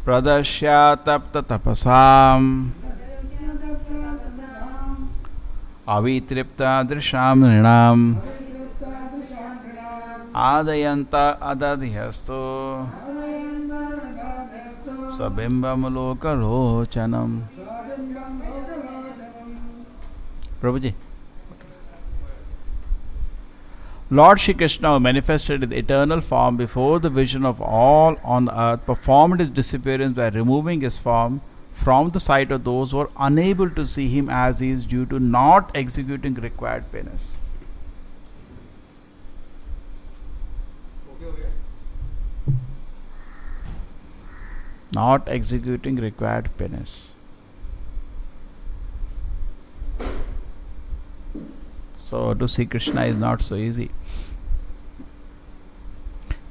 Pradashya tapta tapasam avitripta drisham nrinam adayanta adadhyastu sabimbam lokalochanam. Prabhuji. Lord Shri Krishna manifested in eternal form before the vision of all on the earth, performed his disappearance by removing his form from the sight of those who are unable to see him as he is due to not executing required penance. Not executing required penance. So to see Krishna is not so easy.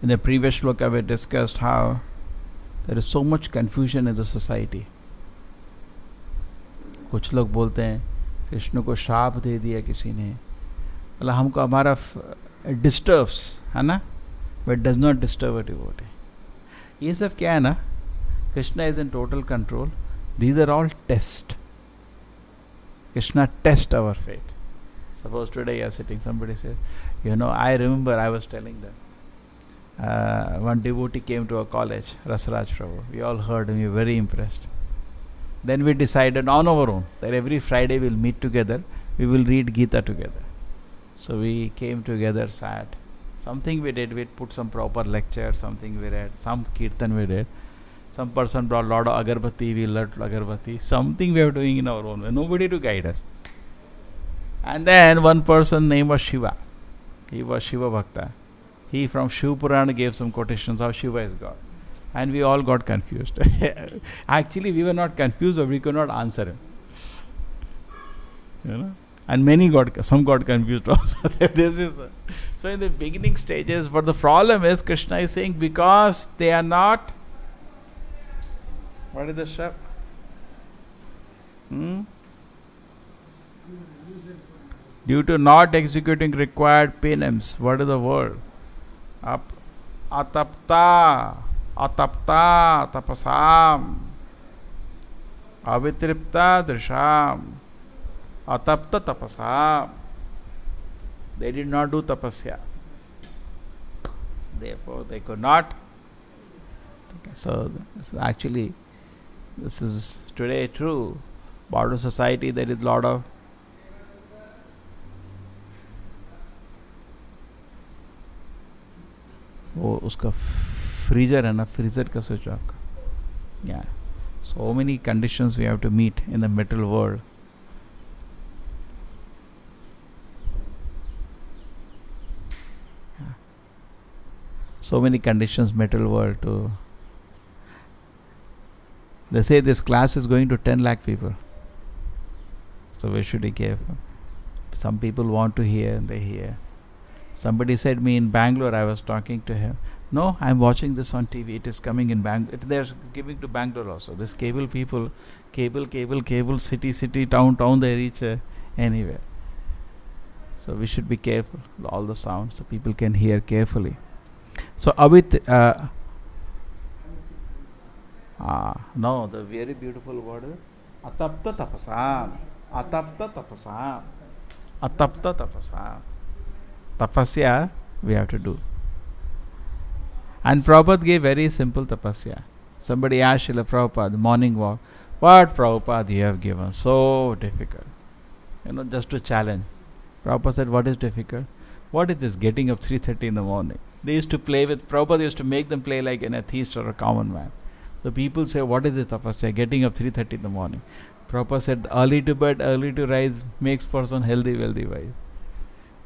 In the previous shloka we discussed how there is so much confusion in the society. कुछ लोग बोलते हैं कृष्ण को श्राप दे दिया किसी ने, मतलब हमको हमारा डिस्टर्ब्स है ना, but does not disturb a devotee. ये सब क्या है ना, Krishna is in total control. These are all test. Krishna test our faith. Suppose today you are sitting, somebody says, I remember I was telling them, one devotee came to our college, Rasaraj Prabhu. We all heard him, we were very impressed. Then we decided on our own that every Friday we'll meet together, we will read Gita together. So we came together, sat. Something we did, we put some proper lecture, something we read, some kirtan we did. Some person brought lot of agarbatti, we lit agarbatti. Something we are doing in our own way, nobody to guide us. And then one person name was Shiva. He was Shiva Bhakta. He from Shiv Purana gave some quotations how Shiva is God. And we all got confused. Actually we were not confused, but we could not answer him. And some got confused also. So in the beginning stages, but the problem is Krishna is saying because they are not, what is the shab? Due to not executing required penance. What is the word? Atapta tapasam avitripta drisham atapta tapasam. They did not do tapasya. Therefore they could not. So actually this is today true. Modern society there is a lot of वो उसका freezer है ना, freezer का switch off का. Yeah, so many conditions we have to meet in the material world. So many conditions material world to. They say this class is going to 10 lakh people, so we should be careful. Some people want to hear, they hear. Somebody said me in Bangalore, I was talking to him. No, I'm watching this on TV. It is coming in Bangalore. They're giving to Bangalore also. This cable people, cable, city, town, they reach anywhere. So we should be careful. All the sounds, so people can hear carefully. So no, the very beautiful word is atapta tapasam. Atapta tapasam. Atapta tapasam. Tapasya we have to do. And Prabhupada gave very simple tapasya. Somebody asked Srila Prabhupada, morning walk, what Prabhupada you have given? So difficult. Just to challenge. Prabhupada said, what is difficult? What is this getting up 3:30 in the morning? They used to play with, Prabhupada used to make them play like an atheist or a common man. So people say, what is this tapasya? Getting up 3:30 in the morning. Prabhupada said, early to bed, early to rise makes person healthy, wealthy, wise.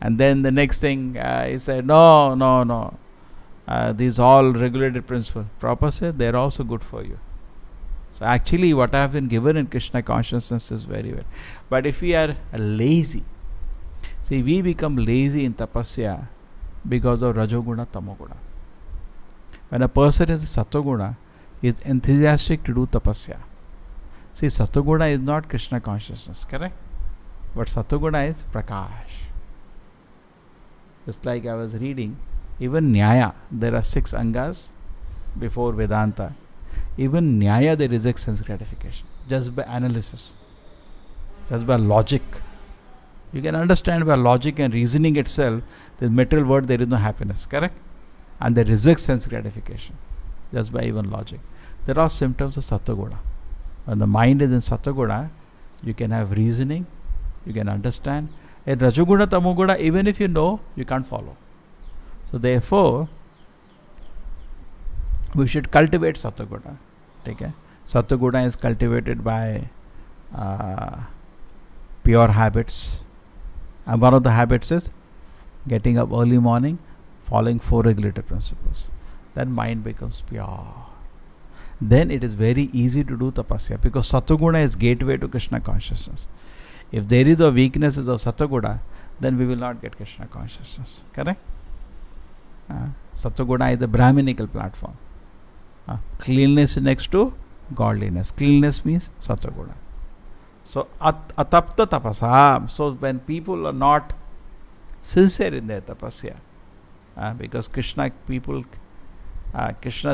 And then the next thing, he said, no. These all regulated principles. Prabhupada said, they are also good for you. So actually what I have been given in Krishna consciousness is very well. But if we are lazy, see, we become lazy in tapasya because of Rajoguna, Tamoguna. When a person is Satoguna, he is enthusiastic to do tapasya. See, Satoguna is not Krishna consciousness, correct? But Satoguna is Prakash. Just like I was reading, even Nyaya, there are 6 angas before Vedanta. Even Nyaya, they reject sense gratification. Just by analysis. Just by logic. You can understand by logic and reasoning itself, the material world, there is no happiness. Correct? And they reject sense gratification. Just by even logic. There are symptoms of Sattva-guna. When the mind is in Sattva-guna, you can have reasoning, you can understand. In Rajoguna, Tamoguna, even if you know, you can't follow. So therefore, we should cultivate Sattva-guna. Okay? Sattva-guna is cultivated by pure habits. And one of the habits is getting up early morning, following 4 regulative principles. Then mind becomes pure. Then it is very easy to do tapasya, because Sattva-guna is gateway to Krishna consciousness. If there is a weaknesses of Sattva-guna, then we will not get Krishna consciousness. Correct? Sattva-guna is the Brahminical platform. Cleanliness is next to godliness. Cleanliness means Sattva-guna. So, atapta tapasa. So, when people are not sincere in their tapasya, because Krishna's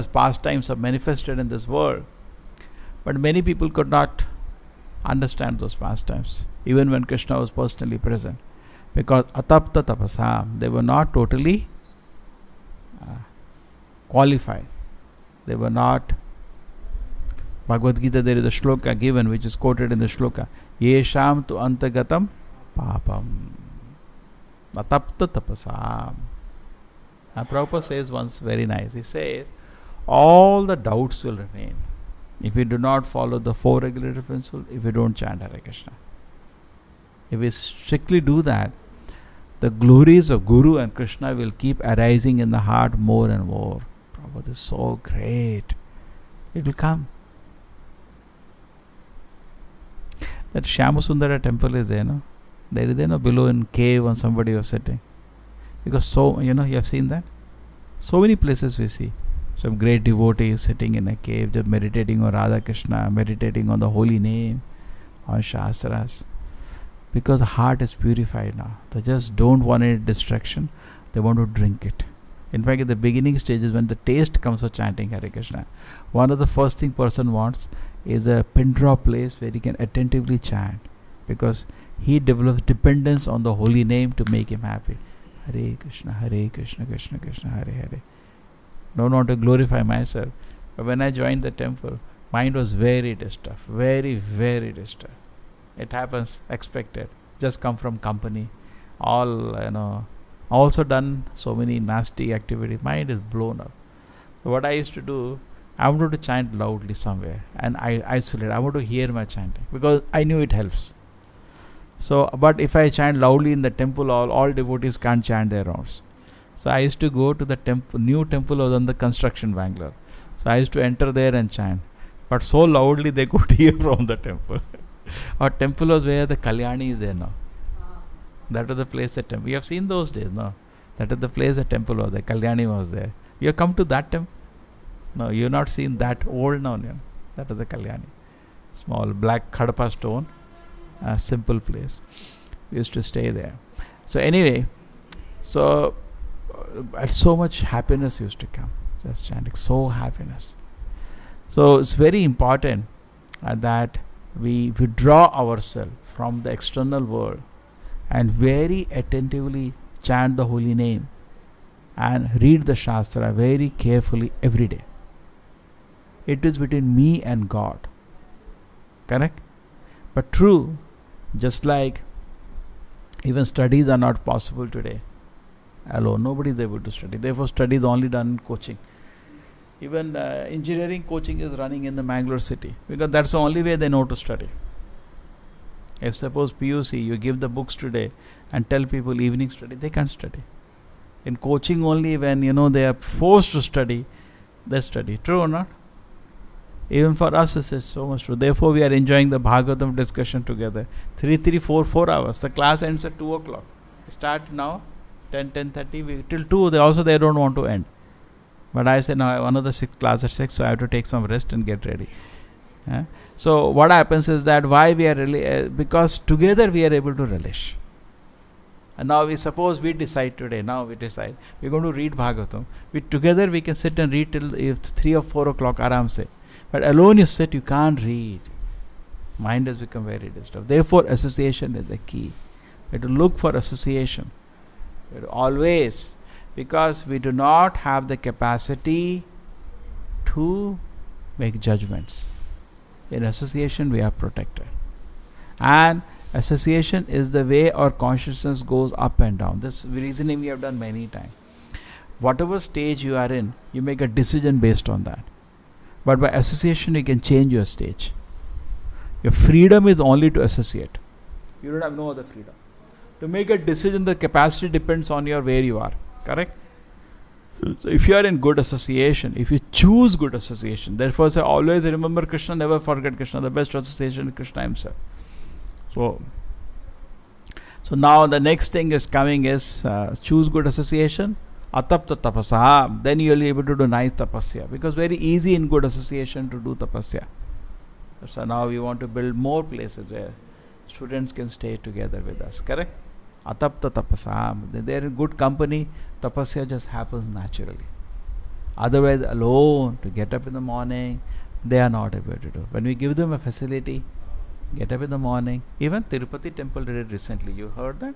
pastimes are manifested in this world, but many people could not understand those pastimes, even when Krishna was personally present, because atapta tapasa, they were not totally qualified. They were not. Bhagavad Gita, there is a shloka given which is quoted in the shloka. Yesham tu antagatam papam atapta tapasa. Prabhupada says once very nice. He says, all the doubts will remain if we do not follow the 4 regulative principles, if we don't chant Hare Krishna. If we strictly do that, the glories of Guru and Krishna will keep arising in the heart more and more. Prabhupada is so great. It will come. That Shyamasundara temple is there, no? There is there, no, below in cave when somebody was sitting. Because so, you have seen that? So many places we see. Some great devotees sitting in a cave, just meditating on Radha Krishna, meditating on the holy name, on Shastras. Because the heart is purified now. They just don't want any distraction. They want to drink it. In fact, in the beginning stages, when the taste comes for chanting Hare Krishna, one of the first thing person wants is a pin drop place where he can attentively chant. Because he develops dependence on the holy name to make him happy. Hare Krishna, Krishna Krishna, Hare Hare. Don't want to glorify myself. But when I joined the temple, mind was very disturbed. Very, very disturbed. It happens, expected. Just come from company. All, also done so many nasty activities. Mind is blown up. So what I used to do, I wanted to chant loudly somewhere. And I isolate. I want to hear my chanting. Because I knew it helps. So, but if I chant loudly in the temple, all devotees can't chant their rounds. So I used to go to the temple. New temple was under construction, Bangalore. So I used to enter there and chant. But so loudly they could hear from the temple. Our temple was where the Kalyani is there now. That was the place at temple. We have seen those days, no? That is the place the temple was there. Kalyani was there. You have come to that temple? No, you have not seen that old now. That is the Kalyani. Small black Khadapa stone. A simple place. We used to stay there. So anyway, so much happiness used to come. Just chanting. So happiness. So it's very important that we withdraw ourselves from the external world and very attentively chant the holy name and read the Shastra very carefully every day. It is between me and God. Correct? But true, just like even studies are not possible today alone. Nobody is able to study. Therefore, study is only done in coaching. Even engineering coaching is running in the Mangalore city because that's the only way they know to study. If suppose PUC, you give the books today and tell people evening study, they can't study. In coaching only when they are forced to study, they study. True or not? Even for us this is so much true. Therefore we are enjoying the Bhagavatam discussion together. 4 hours. The class ends at 2 o'clock. Start now, 10:30 till 2. They don't want to end. But I say now another class at 6, so I have to take some rest and get ready. So what happens is that why we are really because together we are able to relish. And now we decide today. Now we decide we're going to read Bhagavatam. Together we can sit and read till 3 or 4 o'clock. Aram se. But alone you sit, you can't read. Mind has become very disturbed. Therefore, association is the key. We have to look for association. We have to always, because we do not have the capacity to make judgments. In association, we are protected. And association is the way our consciousness goes up and down. This reasoning we have done many times. Whatever stage you are in, you make a decision based on that. But by association, you can change your stage. Your freedom is only to associate. You don't have no other freedom. To make a decision, the capacity depends on your where you are. Correct? So if you are in good association, if you choose good association, therefore say always remember Krishna, never forget Krishna. The best association is Krishna himself. So now the next thing is coming is choose good association. Atapta tapasa. Then you will be able to do nice tapasya. Because very easy in good association to do tapasya. So now we want to build more places where students can stay together with us. Correct? Atapta tapasa. They're in good company. Tapasya just happens naturally. Otherwise, alone, to get up in the morning, they are not able to do. When we give them a facility, get up in the morning. Even Tirupati temple did it recently. You heard that?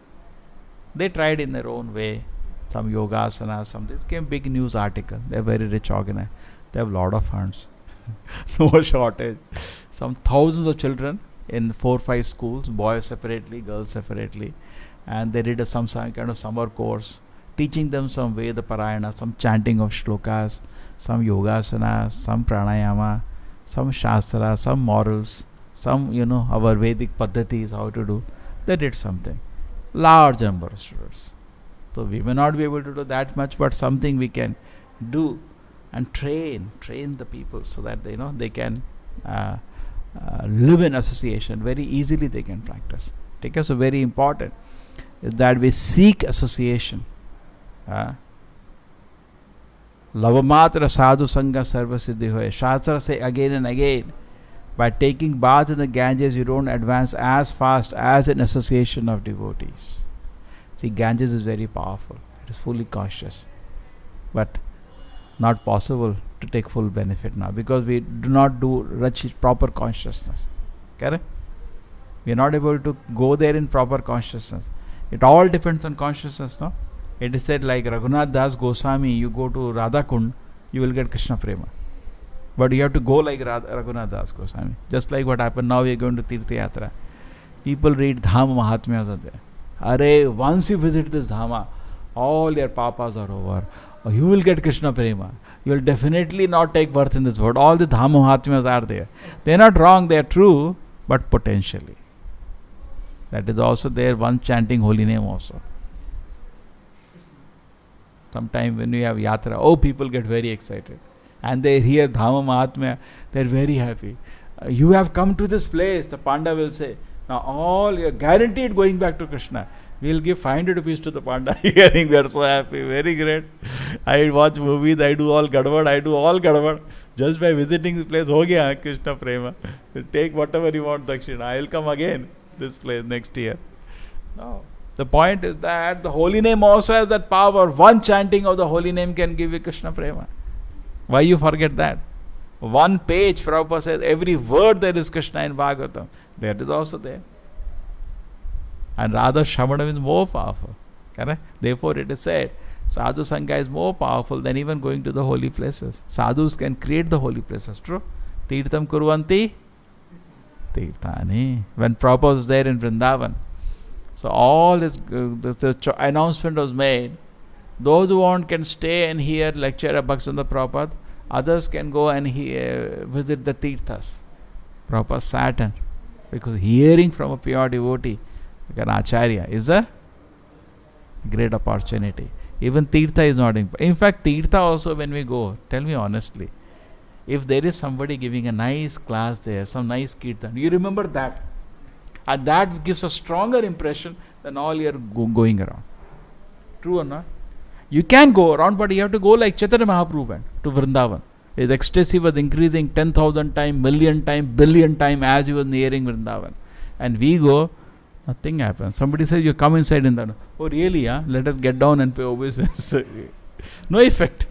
They tried in their own way. Some yogasana, some this came big news article. They're very rich organized. They have a lot of funds. No shortage. Some thousands of children in 4-5 schools, boys separately, girls separately. And they did some kind of summer course, teaching them some Veda Parayana, some chanting of shlokas, some yogasana, some pranayama, some shastra, some morals, some, our Vedic paddhatis, how to do. They did something. Large number of students. So we may not be able to do that much, but something we can do and train the people so that they can live in association. Very easily they can practice. Okay, so very important is that we seek association. Lavamatra sadhu sangha sarva siddhi hoye. Shastra say again and again, by taking bath in the Ganges, you don't advance as fast as in association of devotees. See, Ganges is very powerful. It is fully conscious. But not possible to take full benefit now because we do not do proper consciousness. Correct? We are not able to go there in proper consciousness. It all depends on consciousness, no? It is said like Raghunath Das Goswami, you go to Radhakund, you will get Krishna Prema. But you have to go like Raghunath Das Goswami. Just like what happened now, we are going to Tirtha Yatra. People read Dhama Mahatmyas are there. Arey, once you visit this Dhama, all your papas are over. You will get Krishna Prema. You will definitely not take birth in this world. All the Dhama Mahatmyas are there. They are not wrong, they are true, but potentially. That is also there, one chanting holy name also. Sometime when we have yatra, people get very excited. And they hear Dhama Mahatmya, they are very happy. You have come to this place, the Panda will say. Now all, you are guaranteed going back to Krishna. We will give 500 rupees to the Panda. Hearing, we are so happy, very great. I watch movies, I do all gadwad. Just by visiting the place, ho gaya Krishna Prema. You take whatever you want, Dakshina. I will come again this place next year. No. The point is that the holy name also has that power. One chanting of the holy name can give you Krishna Prema. Why you forget that? One page, Prabhupada says, every word there is Krishna in Bhagavatam. That is also there. And rather Shravanam is more powerful. Correct? Therefore it is said, Sadhu Sangha is more powerful than even going to the holy places. Sadhus can create the holy places. True? Tirtham kurvanti tirthani. When Prabhupada was there in Vrindavan, so all this the announcement was made. Those who want can stay and hear lecture of Bhaktivinoda Prabhupada. Others can go and visit the Tirthas. Prabhupada sat and, because hearing from a pure devotee, like an Acharya, is a great opportunity. Even Tirtha is not important. In fact, Tirtha also when we go, tell me honestly, if there is somebody giving a nice class there, some nice Kirtan, you remember that. And that gives a stronger impression than all your going around. True or not? You can go around, but you have to go like Chaitanya Mahaprabhu went to Vrindavan. His ecstasy was increasing 10,000 times, million times, billion times as he was nearing Vrindavan. And we go, nothing happens. Somebody says, you come inside in that. Oh really? Let us get down and pay obeisance. No effect.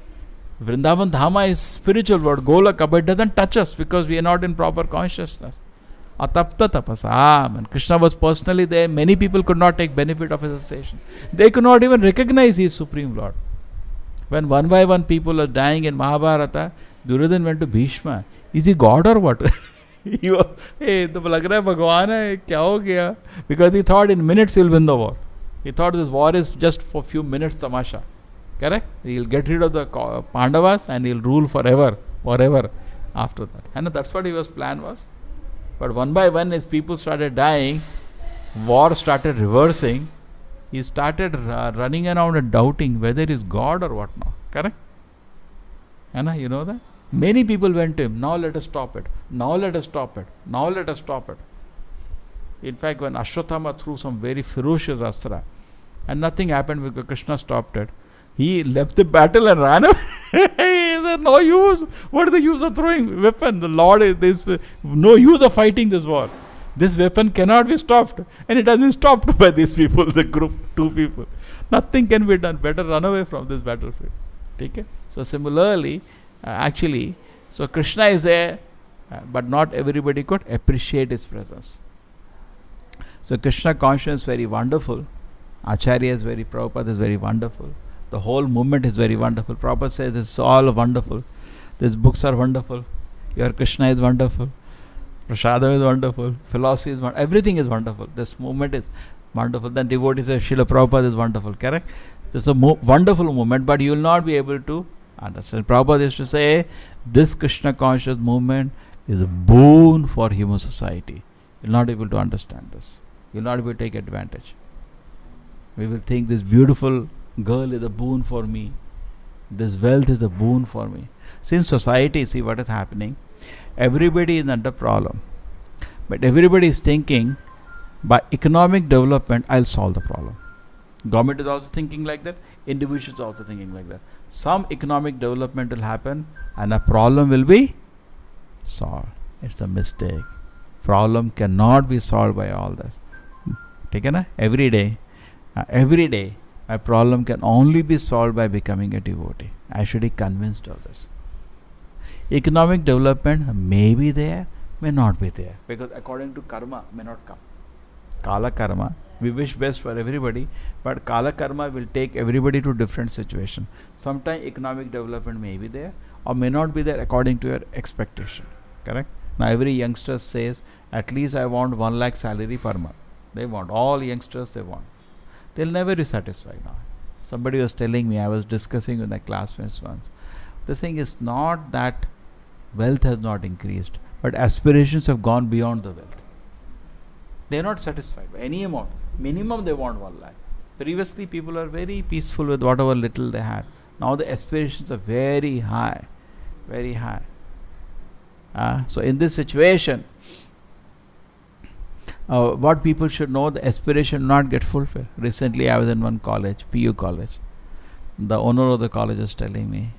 Vrindavan Dhama is spiritual world, Golaka, but it doesn't touch us because we are not in proper consciousness. Atapta tapasa. And Krishna was personally there. Many people could not take benefit of his association. They could not even recognize he is Supreme Lord. When one by one people are dying in Mahabharata, Duryodhana went to Bhishma. Is he God or what? Hey, तो लग रहा है भगवान है, क्या हो गया? Because he thought in minutes he'll win the war. He thought this war is just for few minutes tamasha. Correct? He'll get rid of the Pandavas and he'll rule forever after that. And that's what his plan was. But one by one, as people started dying, war started reversing. He started running around and doubting whether he is God or what now. Correct? Anna, you know that? Many people went to him. Now let us stop it. Now let us stop it. Now let us stop it. In fact, when Ashwatthama threw some very ferocious astra and nothing happened because Krishna stopped it, he left the battle and ran away. He said, no use. What is the use of throwing weapon? The Lord is no use of fighting this war. This weapon cannot be stopped. And it has been stopped by these people, the group, 2 people. Nothing can be done. Better run away from this battlefield. Okay? So similarly, so Krishna is there, but not everybody could appreciate his presence. So Krishna consciousness is very wonderful. Acharya is very, Prabhupada is very wonderful. The whole movement is very wonderful. Prabhupada says it's all wonderful. These books are wonderful. Your Krishna is wonderful. Prasadam is wonderful. Philosophy is wonderful. Everything is wonderful. This movement is wonderful. Then devotees say Srila Prabhupada is wonderful. Correct? It's a wonderful movement, but you will not be able to understand. Prabhupada used to say this Krishna conscious movement is a boon for human society. You will not be able to understand this. You will not be able to take advantage. We will think this beautiful girl is a boon for me. This wealth is a boon for me. Since society, see what is happening. Everybody is under problem. But everybody is thinking by economic development, I'll solve the problem. Government is also thinking like that. Individuals are also thinking like that. Some economic development will happen and a problem will be solved. It's a mistake. Problem cannot be solved by all this. Take it? Every day, my problem can only be solved by becoming a devotee. I should be convinced of this. Economic development may be there, may not be there. Because according to karma, may not come. Kala karma, we wish best for everybody, but Kala karma will take everybody to different situation. Sometimes economic development may be there or may not be there according to your expectation. Correct? Now every youngster says, at least I want 1 lakh salary per month. They want, all youngsters they want. They'll never be satisfied now. Somebody was telling me, I was discussing with my classmates once. The thing is not that wealth has not increased, but aspirations have gone beyond the wealth. They are not satisfied by any amount. Minimum they want 1 lakh. Previously people are very peaceful with whatever little they had. Now the aspirations are very high. Very high. So in this situation, what people should know, the aspiration not get fulfilled. Recently I was in one college, PU college. The owner of the college was telling me,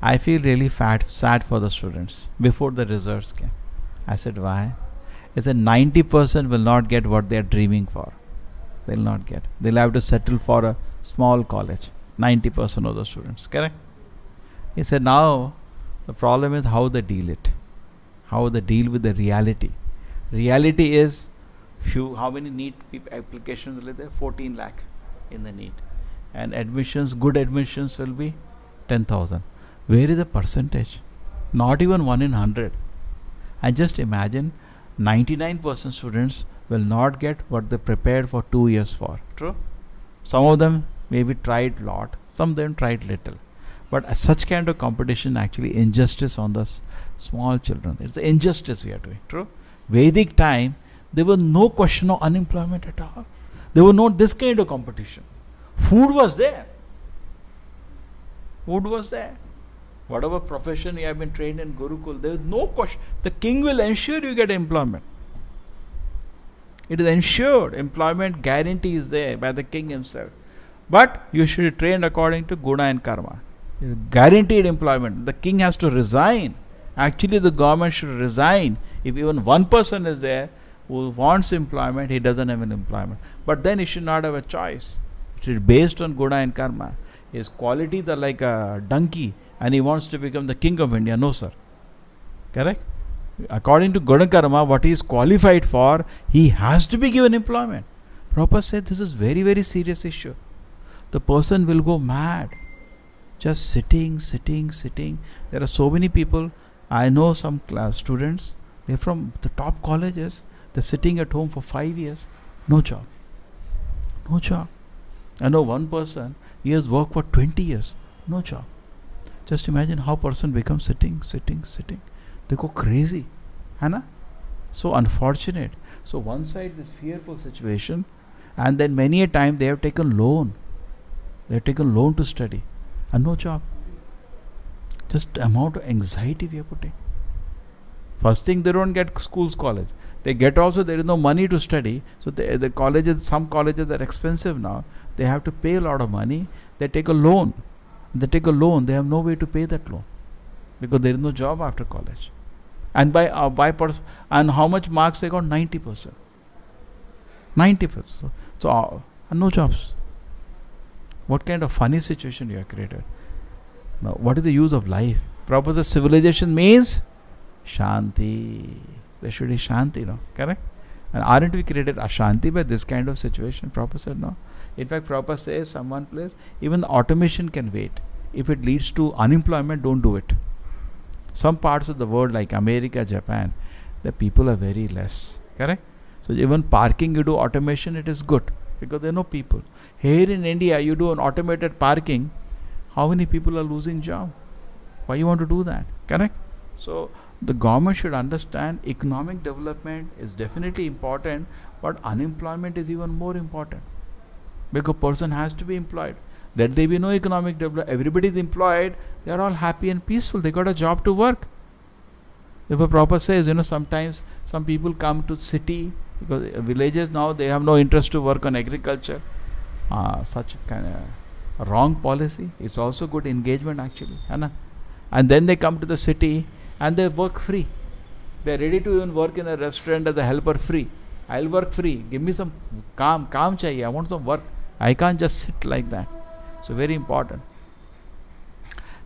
I feel really sad for the students before the results came. I said, why? He said 90% will not get what they are dreaming for. They will not get. They will have to settle for a small college. 90% of the students. Correct? He said now the problem is how they deal it. How they deal with the reality. Reality is how many NEET applications are there? 14 lakh in the NEET. And admissions, good admissions will be 10,000. Where is the percentage? Not even 1 in 100. And just imagine 99% students will not get what they prepared for 2 years for. True? Some of them maybe tried lot, some of them tried little. But such kind of competition actually injustice on the small children. It's the injustice we are doing. True? Vedic time, there was no question of unemployment at all. There was not this kind of competition. Food was there. Food was there. Whatever profession you have been trained in Gurukul, there is no question. The king will ensure you get employment. It is ensured. Employment guarantee is there by the king himself. But you should be trained according to Guna and Karma. Guaranteed employment. The king has to resign. Actually, the government should resign. If even one person is there who wants employment, he doesn't have an employment. But then he should not have a choice. It is based on Guna and Karma. His qualities are like a donkey and he wants to become the king of India. No, sir. Correct? According to Gunakarma, what he is qualified for, he has to be given employment. Prabhupada said this is very, very serious issue. The person will go mad. Just sitting. There are so many people. I know some students, they're from the top colleges. They're sitting at home for 5 years. No job. I know one person, he has worked for 20 years. No job. Just imagine how person becomes sitting. They go crazy. Hana? So unfortunate. So one side this fearful situation, and then many a time they have taken loan. They have taken loan to study and no job. Just amount of anxiety we are putting. First thing, they don't get college. They get also, there is no money to study. So the colleges, some colleges are expensive now. They have to pay a lot of money. They take a loan. They have no way to pay that loan because there is no job after college. And and how much marks they got? 90%. 90%. So no jobs. What kind of funny situation you have created? Now, what is the use of life? Proper civilization means Shanti. There should be Shanti, no? Correct? And aren't we created Ashanti by this kind of situation? Prabhupada said no. In fact, Prabhupada says someone place, even the automation can wait. If it leads to unemployment, don't do it. Some parts of the world like America, Japan, the people are very less. Correct? So even parking, you do automation, it is good because there are no people. Here in India, you do an automated parking, how many people are losing job? Why you want to do that? Correct? So the government should understand economic development is definitely important, but unemployment is even more important because person has to be employed. Let there be no economic development. Everybody is employed. They are all happy and peaceful. They got a job to work. Therefore, Prabhupada says, sometimes some people come to city because villages now they have no interest to work on agriculture. Such kind of wrong policy. It's also good engagement actually. And then they come to the city and they work free. They are ready to even work in a restaurant as a helper free. I'll work free. Give me some calm chahiye. I want some work. I can't just sit like that. So very important.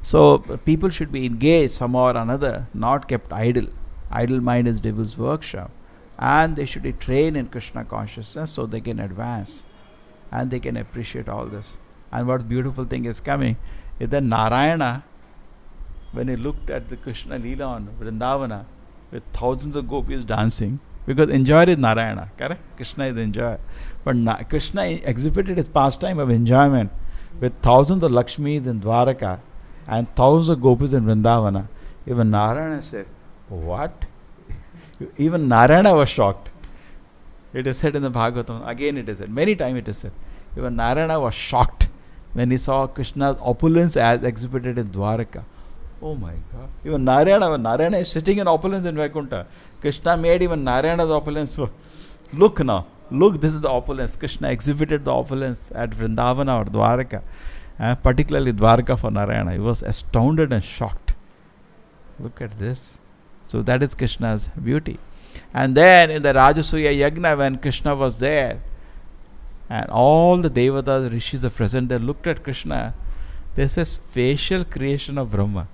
So people should be engaged somehow or another, not kept idle. Idle mind is devil's workshop. And they should be trained in Krishna consciousness so they can advance. And they can appreciate all this. And what beautiful thing is coming is that Narayana, when he looked at the Krishna Leela on Vrindavana with thousands of gopis dancing, because enjoyer is Narayana, correct? Krishna is enjoyer. But Krishna exhibited his pastime of enjoyment with thousands of Lakshmis in Dwaraka and thousands of gopis in Vrindavana. Even Narayana said, what? Even Narayana was shocked. It is said in the Bhagavatam, again it is said, many times it is said. Even Narayana was shocked when he saw Krishna's opulence as exhibited in Dwaraka. Oh my God. Even Narayana is sitting in opulence in Vaikuntha. Krishna made even Narayana's opulence. Look now. Look, this is the opulence. Krishna exhibited the opulence at Vrindavana or Dwaraka. Particularly Dwaraka for Narayana. He was astounded and shocked. Look at this. So that is Krishna's beauty. And then in the Rajasuya Yagna, when Krishna was there, and all the Devatas, Rishis are present, they looked at Krishna. This is spatial creation of Brahma.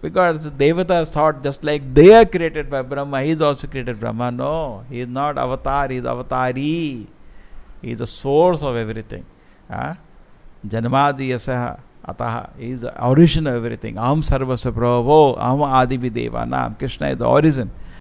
Because the Devatas thought just like they are created by Brahma, he is also created Brahma. No, he is not avatar, he is avatari. He is the source of everything. Janmadi yasaha ataha. He is the origin of everything. Aham sarvasya prabho, aham adi videva nam. Krishna is the origin.